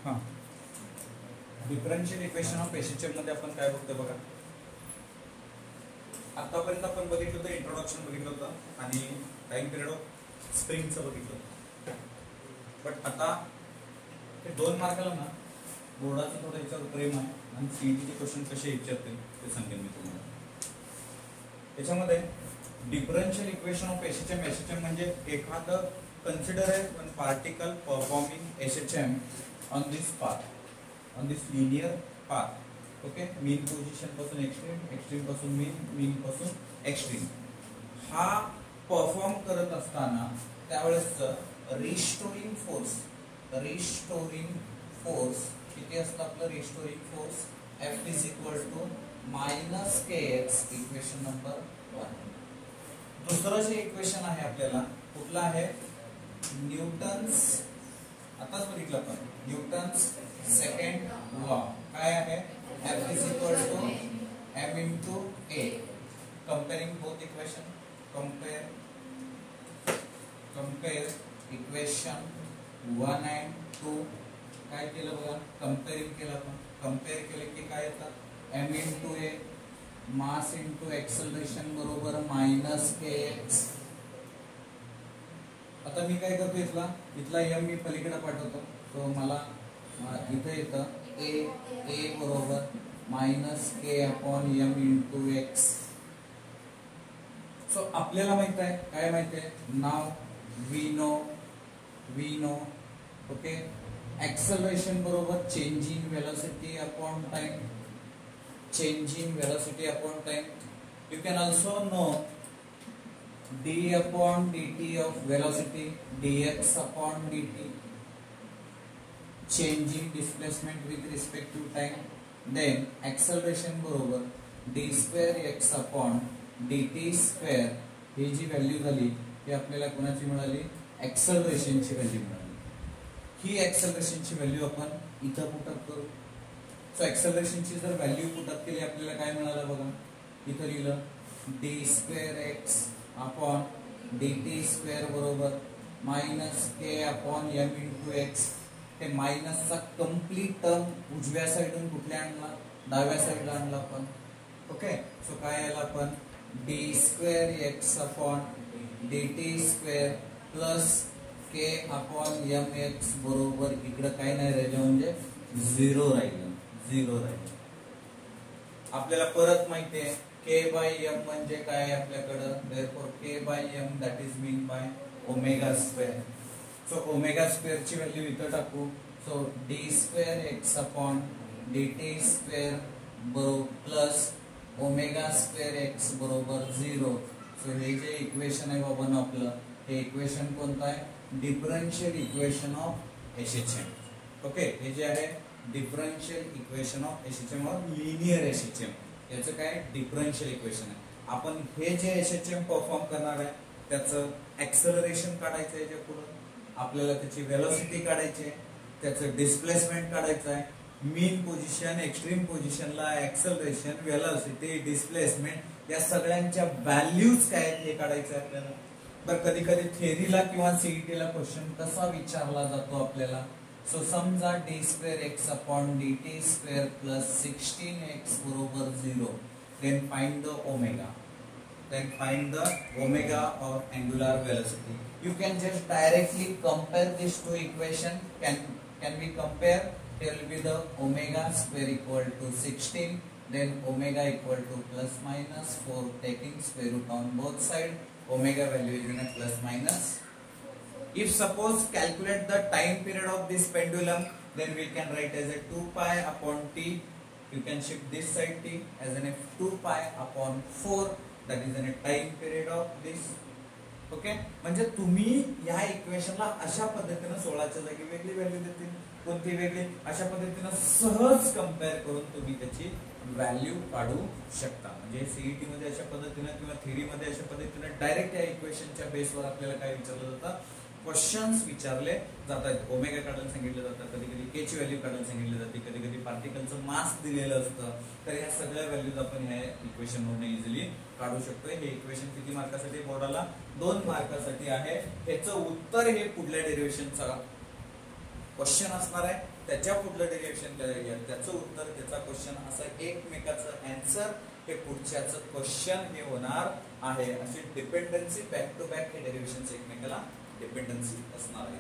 हां, differential equation of SHM मध्ये आपण काय बघतो बघा. आतापर्यंत आपण बघितलं होतं, इंट्रोडक्शन बघितलं होतं आणि टाइम पिरियड ऑफ स्प्रिंगचं बघितलं होतं. बट आता ते 2 मार्काला ना बोर्डाचं थोडं याच्यावर प्रेम आहे आणि सीईटीचे क्वेश्चन कसे विचारतील ते सांगेन मी तुम्हाला. त्याच्यामध्ये डिफरन्शियल इक्वेशन ऑफ एसएचएम म्हणजे एखादं कन्सिडर आहे one particle performing SHM on this path, on this linear path. Okay, mean position पासून एक्स्ट्रीम, एक्स्ट्रीम पासून मीन, मीन पासून एक्स्ट्रीम. हा परफॉर्म करत असताना त्यावेळेस रिस्टोरिंग फोर्स किती असतं आपलं restoring force? F is equal to minus kx, equation number 1. दुसरं जे इक्वेशन आहे आपल्याला कुठलं आहे? न्यूटन्स, आताच बघितलं आपण, न्यूटन्स सेकंड लॉ. काय आहे? F is equal to m into a. Comparing both equation, compare equation 1 and 2. काय केलं बघा, कंपेअरिंग केलं आपण. कंपेअर केले की काय येतं? m into a mass into acceleration बरोबर मायनस kx. आता मी काय करतो, इथला m मी पलीकडे पाठवतो, तो मला इथे येतं a बरोबर minus k upon m into x. So आपल्याला माहित आहे, काय माहित आहे? Now we know okay, acceleration बरोबर change in velocity upon time, change in velocity upon time. You can also know d upon dt of velocity, dx upon dt, change in displacement with respect to time. Then acceleration बरोबर d square x upon dt square. ही जी value झाली ती आपल्याला कोणाची मिळाली? एक्सेलरेशनची value मिळाली. ही एक्सेलरेशनची value आपण इथं put up करू. सो एक्सेलरेशनची जर व्हॅल्यू पुटअप केली आपल्याला काय मिळालं बघा, इथं लिहिलं d square x upon dt square बरोबर minus k upon m into x. ते मायनसचा कम्प्लीट टर्म उजव्या साईडून कुठल्या आणला? डाव्या साईडला आणला आपण. ओके, सो काय आला आपण? d square x upon dt square plus k upon mx बरोबर इकडे काय नाही राहिलं म्हणजे 0 राहिलं. आपल्याला परत माहिती आहे k बाय m म्हणजे काय आपल्याकडं? Therefore k by m that is mean by omega square. So omega square ची व्हॅल्यू इथं टाकू. So d square x upon dt square बरोबर प्लस ओमेगा स्क्वेअर x बरोबर 0. सो हे जे इक्वेशन आहे बाबा आपलं, हे इक्वेशन कोणतं आहे? Differential equation of SHM. Okay, हे जे आहे डिफरन्शियल इक्वेशन ऑफ एसएचएम और लिनियर एसएचएम, याचं काय डिफरन्शियल इक्वेशन आहे. आपण हे जे एसएचएम परफॉर्म करणार आहे त्याचं एक्सेलरेशन काढायचं आहे, जे पुढे आपल्याला त्याची वेलोसिटी काढायची आहे, त्याचं डिस्प्लेसमेंट काढायचं आहे, मीन पोझिशन, एक्स्ट्रीम पोझिशनला एक्सेलरेशन, वेलोसिटी, डिस्प्लेसमेंट या सगळ्यांच्या व्हॅल्यूज काय आहेत हे काढायचं आहे आपल्याला. तर कधी कधी थेरीला किंवा सीईटीला क्वेश्चन कसा विचारला जातो आपल्याला? सो समजा d square x upon dt square plus 16x बरोबर 0. Then find the omega of angular velocity. You can just directly compare these two equation. Can we compare? There will be the omega square equal to 16, then omega equal to plus minus 4, taking square root on both side. Omega value is in a plus minus. If suppose calculate the time period of this pendulum, then we can write as a 2 pi upon t. You can shift this side t as an 2 pi upon 4. That is a time period of this. Okay, म्हणजे तुम्ही या इक्वेशनला अशा पद्धतीने 16च्या जागी वेगळी value देतील, कोणती वेगळी, अशा पद्धतीने सहज कंपेअर करून तुम्ही त्याची व्हॅल्यू काढू शकता. म्हणजे सीईटी मध्ये अशा पद्धतीने किंवा थेरी मध्ये अशा पद्धतीने डायरेक्ट या इक्वेशनच्या बेसवर आपल्याला काय विचारलं जातं? क्वेश्चन्स विचारले जातात. ओमेगा काढायला सांगितलं जातं, कधी कधी के ची व्हॅल्यू काढायला सांगितली जाते, कधी कधी पार्टिकलचं मास दिलेलं असतं. तर या सगळ्या व्हॅल्यूज आपण ह्या इक्वेशन वरून इझिली काढू शकतो. हे इक्वेशन किती मार्कासाठी बोर्डाला? 2 मार्कासाठी आहे. ह्याचं उत्तर हे पुढल्या डेरिव्हेशनचा क्वेश्चन असणार आहे. त्याच्या पुढलं डेरिव्हेशन त्याचं उत्तर त्याचा क्वेश्चन असं एकमेकाचं आन्सर हे पुढच्याचं क्वेश्चन हे होणार आहे. अशी डिपेंडन्सी बॅक टू बॅक हे डेरिव्हेशन एकमेकाला डिपेंडन्सी असणार आहे.